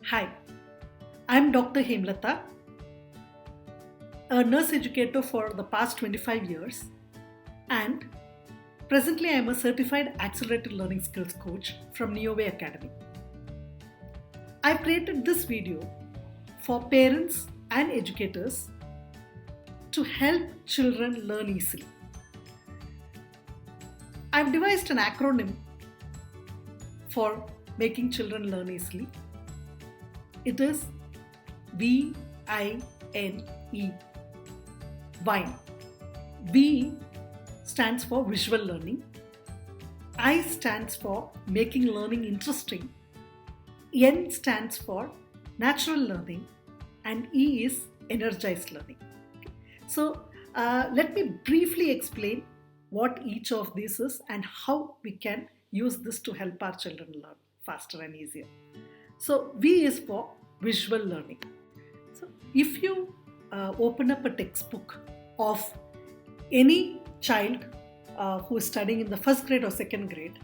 Hi, I'm Dr. Hemlata, a nurse educator for the past 25 years, and presently I'm a certified accelerated learning skills coach from Neoway Academy. I've created this video for parents and educators to help children learn easily. I've devised an acronym for making children learn easily. It is VINE. VINE. V stands for visual learning. I stands for making learning interesting. N stands for natural learning. And E is energized learning. So let me briefly explain what each of these is and how we can use this to help our children learn faster and easier. So V is for visual learning. So if you open up a textbook of any child who is studying in the first grade or second grade,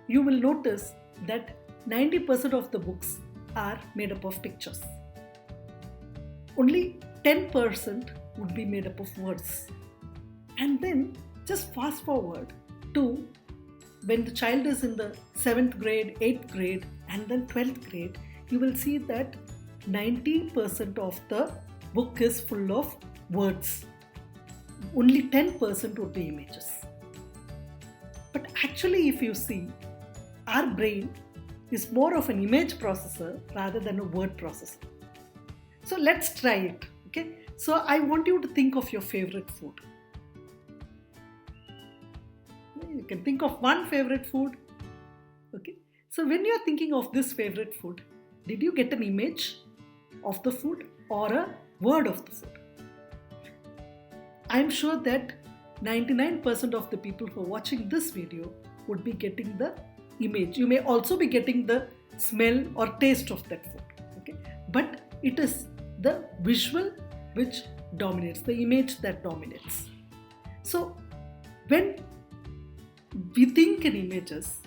you will notice that 90% of the books are made up of pictures. Only 10% would be made up of words. And then just fast forward to when the child is in the 7th grade, 8th grade, and then 12th grade, you will see that 90% of the book is full of words. Only 10% would be images. But actually, if you see, our brain is more of an image processor rather than a word processor. So let's try it. Okay. So I want you to think of your favorite food. You can think of one favorite food. Okay. So when you're thinking of this favorite food, did you get an image of the food or a word of the food? I'm sure that 99% of the people who are watching this video would be getting the image. You may also be getting the smell or taste of that food. Okay? But it is the visual which dominates, the image that dominates. So when we think in images,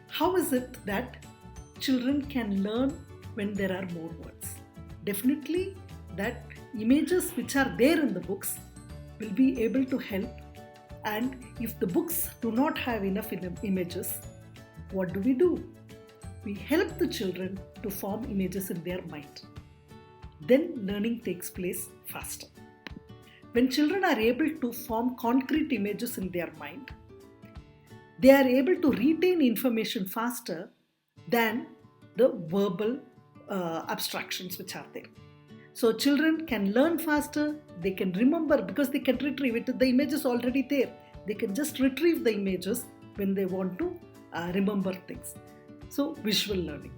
how is it that children can learn when there are more words? Definitely that images which are there in the books will be able to help, and if the books do not have enough images, what do? We help the children to form images in their mind. Then learning takes place faster. When children are able to form concrete images in their mind, they are able to retain information faster than the verbal abstractions which are there. So children can learn faster, they can remember because they can retrieve it. The image is already there. They can just retrieve the images when they want to remember things. So visual learning.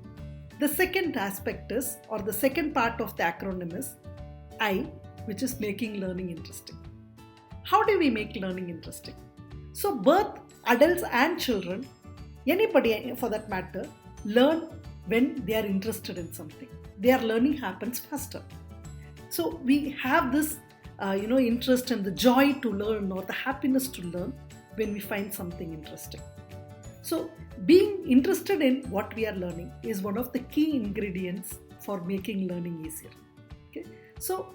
The second aspect is, or the second part of the acronym is I, which is making learning interesting. How do we make learning interesting? So both adults and children, anybody for that matter, learn when they are interested in something. Their learning happens faster. So we have this interest and the joy to learn or the happiness to learn when we find something interesting. So being interested in what we are learning is one of the key ingredients for making learning easier. Okay? So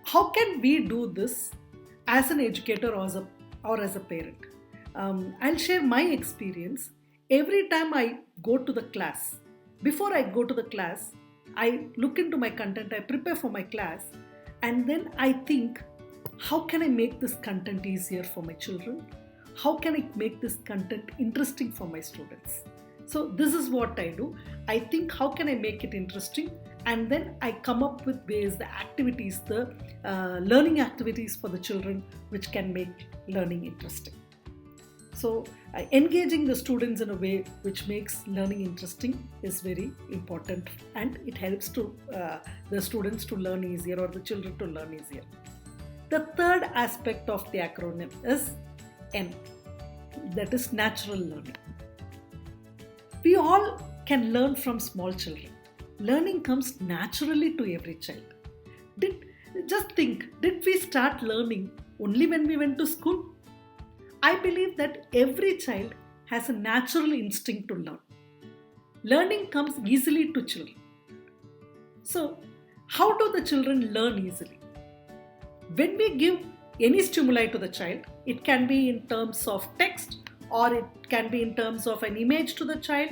how can we do this as an educator or as a parent? I'll share my experience. Every time I go to the class, before I go to the class, I look into my content, I prepare for my class, and then I think, how can I make this content easier for my children? How can I make this content interesting for my students? So this is what I do. I think, how can I make it interesting? And then I come up with ways, the activities, the learning activities for the children which can make learning interesting. So engaging the students in a way which makes learning interesting is very important, and it helps to the students to learn easier or the children to learn easier. The third aspect of the acronym is N, that is natural learning. We all can learn from small children. Learning comes naturally to every child. Just think, did we start learning only when we went to school? I believe that every child has a natural instinct to learn. Learning comes easily to children. So, how do the children learn easily? When we give any stimuli to the child, it can be in terms of text, or it can be in terms of an image to the child,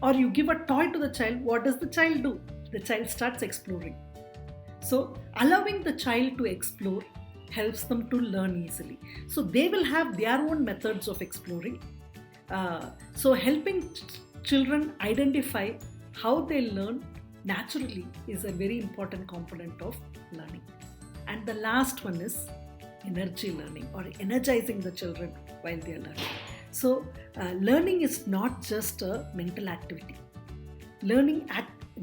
or you give a toy to the child. What does the child do? The child starts exploring. So, allowing the child to explore helps them to learn easily. So, they will have their own methods of exploring. So, helping children identify how they learn naturally is a very important component of learning. And the last one is energy learning, or energizing the children while they are learning. So, learning is not just a mental activity. Learning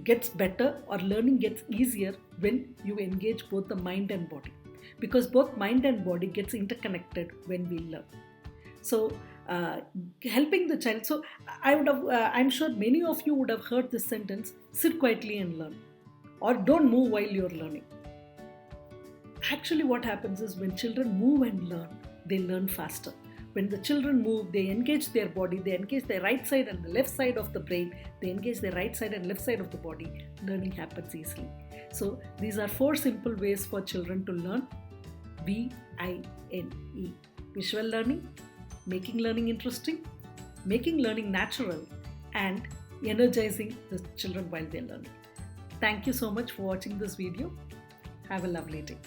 gets better, or learning gets easier when you engage both the mind and body, because both mind and body gets interconnected when we learn. So, helping the child. So, I'm sure many of you would have heard this sentence: "Sit quietly and learn," or "Don't move while you're learning." Actually, what happens is when children move and learn, they learn faster. When the children move, they engage their body, they engage their right side and the left side of the brain, they engage their right side and left side of the body, learning happens easily. So, these are 4 simple ways for children to learn. VINE. Visual learning, making learning interesting, making learning natural, and energizing the children while they're learning. Thank you so much for watching this video. Have a lovely day.